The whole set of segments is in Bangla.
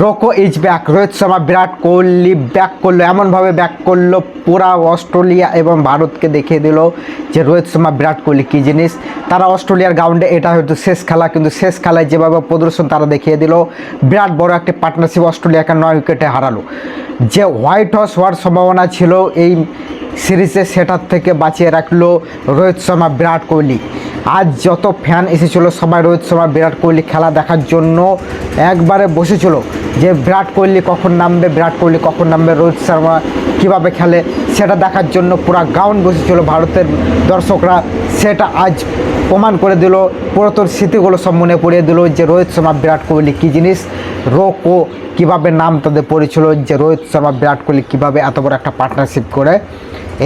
রোকো is back. Rohit Sharma, Virat Kohli back করলো, এমনভাবে ব্যাক করলো পুরা অস্ট্রেলিয়া এবং ভারতকে দেখিয়ে দিল যে রোহিত শর্মা, বিরাট কোহলি কী জিনিস। তারা অস্ট্রেলিয়ার গ্রাউন্ডে, এটা হয়তো শেষ খেলা, কিন্তু শেষ খেলায় যেভাবে প্রদর্শন তারা দেখিয়ে দিল, বিরাট বড় একটি পার্টনারশিপ অস্ট্রেলিয়াকে 9 উইকেটে হারালো। যে হোয়াইট হাউস হওয়ার সম্ভাবনা ছিল এই সিরিজে, সেটার থেকে বাঁচিয়ে রাখলো রোহিত শর্মা, বিরাট কোহলি। আজ যত ফ্যান এসেছিল সবাই রোহিত শর্মা, বিরাট কোহলি খেলা দেখার জন্য একবারে বসেছিল যে বিরাট কোহলি কখন নামবে, বিরাট কোহলি কখন নামবে, রোহিত শর্মা কীভাবে খেলে সেটা দেখার জন্য পুরো গ্রাউন্ড বসেছিল ভারতের দর্শকরা। সেটা আজ প্রমাণ করে দিল, পুরাতন স্মৃতিগুলো সব মনে পড়িয়ে দিল যে রোহিত শর্মা, বিরাট কোহলি কী জিনিস। রোকো কীভাবে নাম তাদের পড়েছিল যে রোহিত শর্মা, বিরাট কোহলি কীভাবে এত বড় একটা পার্টনারশিপ করে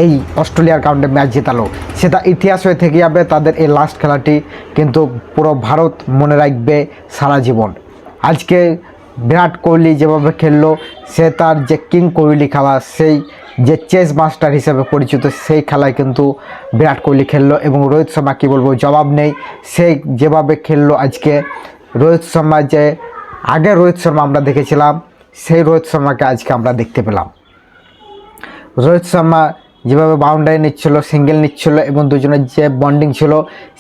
এই অস্ট্রেলিয়ার গ্রাউন্ডে ম্যাচ জেতালো। সেটা ইতিহাস হয়ে থেকে যাবে তাদের এই লাস্ট খেলাটি, কিন্তু পুরো ভারত মনে রাখবে সারা জীবন। আজকে বিরাট কোহলি যেভাবে খেললো, সে তার যে কিং কোহলি খেলা, সেই যে চেস মাস্টার হিসেবে পরিচিত, সেই খেলায় কিন্তু বিরাট কোহলি খেললো। এবং রোহিত শর্মা কী বলবো, জবাব নেই। সে যেভাবে খেললো আজকে, রোহিত শর্মা যে আগে রোহিত শর্মা আমরা দেখেছিলাম, সেই রোহিত শর্মাকে আজকে আমরা দেখতে পেলাম। রোহিত শর্মা যেভাবে বাউন্ডারি নিচ্ছিল, সিঙ্গেল নিচ্ছিল এবং দুজনের যে বন্ডিং ছিল,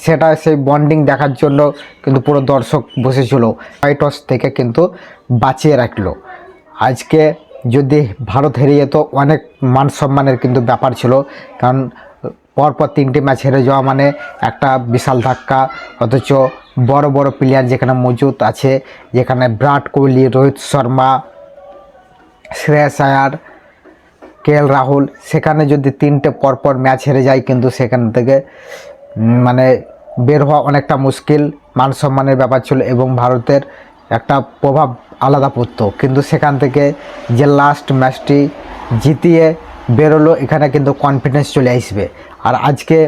সেটা সেই বন্ডিং দেখার জন্য কিন্তু পুরো দর্শক বসেছিল, হোয়াইট হাউস থেকে কিন্তু বাঁচিয়ে রাখলো। আজকে যদি ভারত হেরে যেত, অনেক মান সম্মানের কিন্তু ব্যাপার ছিল, কারণ পরপর 3টি ম্যাচ হেরে যাওয়া মানে একটা বিশাল ধাক্কা। অথচ বড় বড় প্লেয়ার যেখানে মজুদ আছে, যেখানে বিরাট কোহলি, রোহিত শর্মা, শ্রেয়াস আয়ার, কেএল রাহুল, সেখানে যদি 3টে পরপর ম্যাচ হেরে যায়, কিন্তু সেখান থেকে মানে বের হওয়া অনেকটা মুশকিল। মান সম্মানের ব্যাপার ছিল এবং ভারতের একটা প্রভাব আলাদা পড়তো, কিন্তু সেখান থেকে যে লাস্ট ম্যাচটি জিতিয়ে বেরোলো, এখানে কিন্তু কনফিডেন্স চলে আসবে। আর আজকে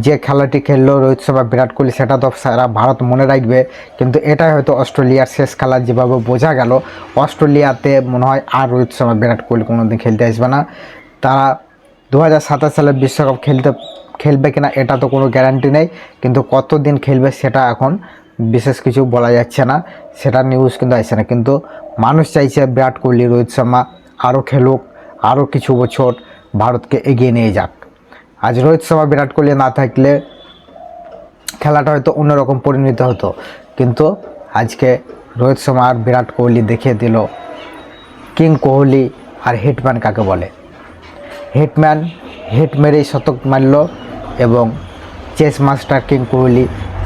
যে খেলাটি খেললো রোহিত শর্মা, বিরাট কোহলি, সেটা তো সারা ভারত মনে রাখবে। কিন্তু এটাই হয়তো অস্ট্রেলিয়ার শেষ খেলা, যেভাবে বোঝা গেল অস্ট্রেলিয়াতে মনে হয় আর রোহিত শর্মা, বিরাট কোহলি কোনোদিন খেলতে আসবে না। তারা 2027 সালে বিশ্বকাপ খেলবে কিনা এটা তো কোনো গ্যারান্টি নেই, কিন্তু কতদিন খেলবে সেটা এখন বিশেষ কিছু বলা যাচ্ছে না, সেটা নিউজ কিন্তু আসছে না। কিন্তু মানুষ চাইছে বিরাট কোহলি, রোহিত শর্মা আরও খেলুক, আরও কিছু বছর ভারতকে এগিয়ে নিয়ে যাক। আজ রোহিত শর্মা, বিরাট কোহলি না থাকলে খেলাটা হয়তো অন্যরকম পরিণত হতো, কিন্তু আজকে রোহিত শর্মা আর বিরাট কোহলি দেখিয়ে দিল কিং কোহলি আর হিটম্যান কাকে বলে। হিটম্যান হিট মেরেই শতক মারল এবং চেস মাস্টার কিং কোহলি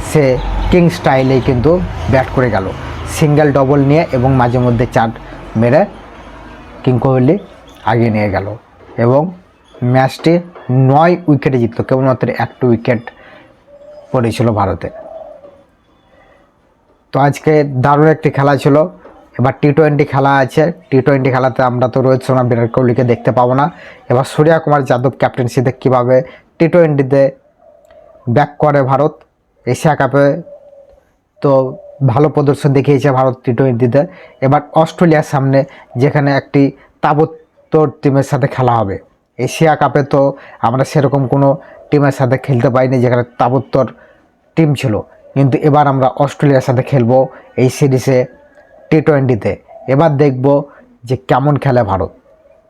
সে কিং স্টাইলেই কিন্তু ব্যাট করে গেল, সিঙ্গেল ডবল নিয়ে এবং মাঝে মধ্যে 4 মেরে কিং কোহলি আগিয়ে নিয়ে গেল এবং ম্যাচটি 9 উইকেটে জিতল। কেবলমাত্র 1টি উইকেট পড়েছিল ভারতে। তো আজকে দারুণ একটি খেলা ছিল। এবার টি20 খেলা আছে। টি20 খেলাতে আমরা তো রোহিত শর্মা, বিরাট কোহলিকে দেখতে পাবো না। এবার সূর্য কুমার যাদব ক্যাপ্টেন্সিতে কীভাবে টি20তে ব্যাক করে ভারত। এশিয়া কাপে তো ভালো প্রদর্শন দেখিয়েছে ভারত টি20তে। এবার অস্ট্রেলিয়ার সামনে, যেখানে একটি তাবত্তর টিমের সাথে খেলা হবে। এশিয়া কাপে তো আমরা সেরকম কোনো টিমের সাথে খেলতে পাইনি যেখানে তাবত্তর টিম ছিল, কিন্তু এবার আমরা অস্ট্রেলিয়ার সাথে খেলবো এই সিরিজে টি20তে। এবার দেখব যে কেমন খেলে ভারত।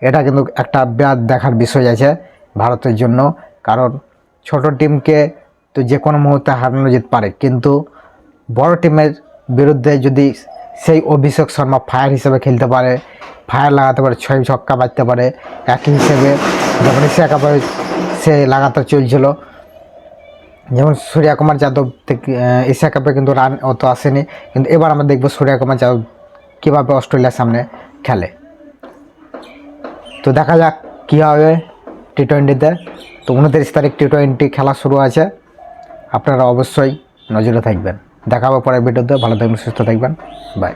এটা কিন্তু একটা বিরাট দেখার বিষয় আছে ভারতের জন্য, কারণ ছোট টিমকে তো যে কোনো মুহূর্তে হারানো যেতে পারে, কিন্তু বড় টিমের বিরুদ্ধে যদি সেই অভিষেক শর্মা ফায়ার হিসেবে খেলতে পারে, ফায়ার লাগাতে পারে, 6 ছক্কা বাজতে পারে, একই হিসেবে যখন এশিয়া কাপে সে লাগাতার চলছিল, যেমন সূর্য কুমার যাদব থেকে এশিয়া কাপে কিন্তু রান অত আসেনি, কিন্তু এবার আমরা দেখব সূর্য কুমার যাদব কীভাবে অস্ট্রেলিয়ার সামনে খেলে। তো দেখা যাক কী হবে টি20তে। তো 29 তারিখ টি20 খেলা শুরু আছে, আপনারা অবশ্যই নজরে থাকবেন। দেখা হবে পরের ভিডিওতে। ভালো থাকবেন, সুস্থ থাকবেন, বাই।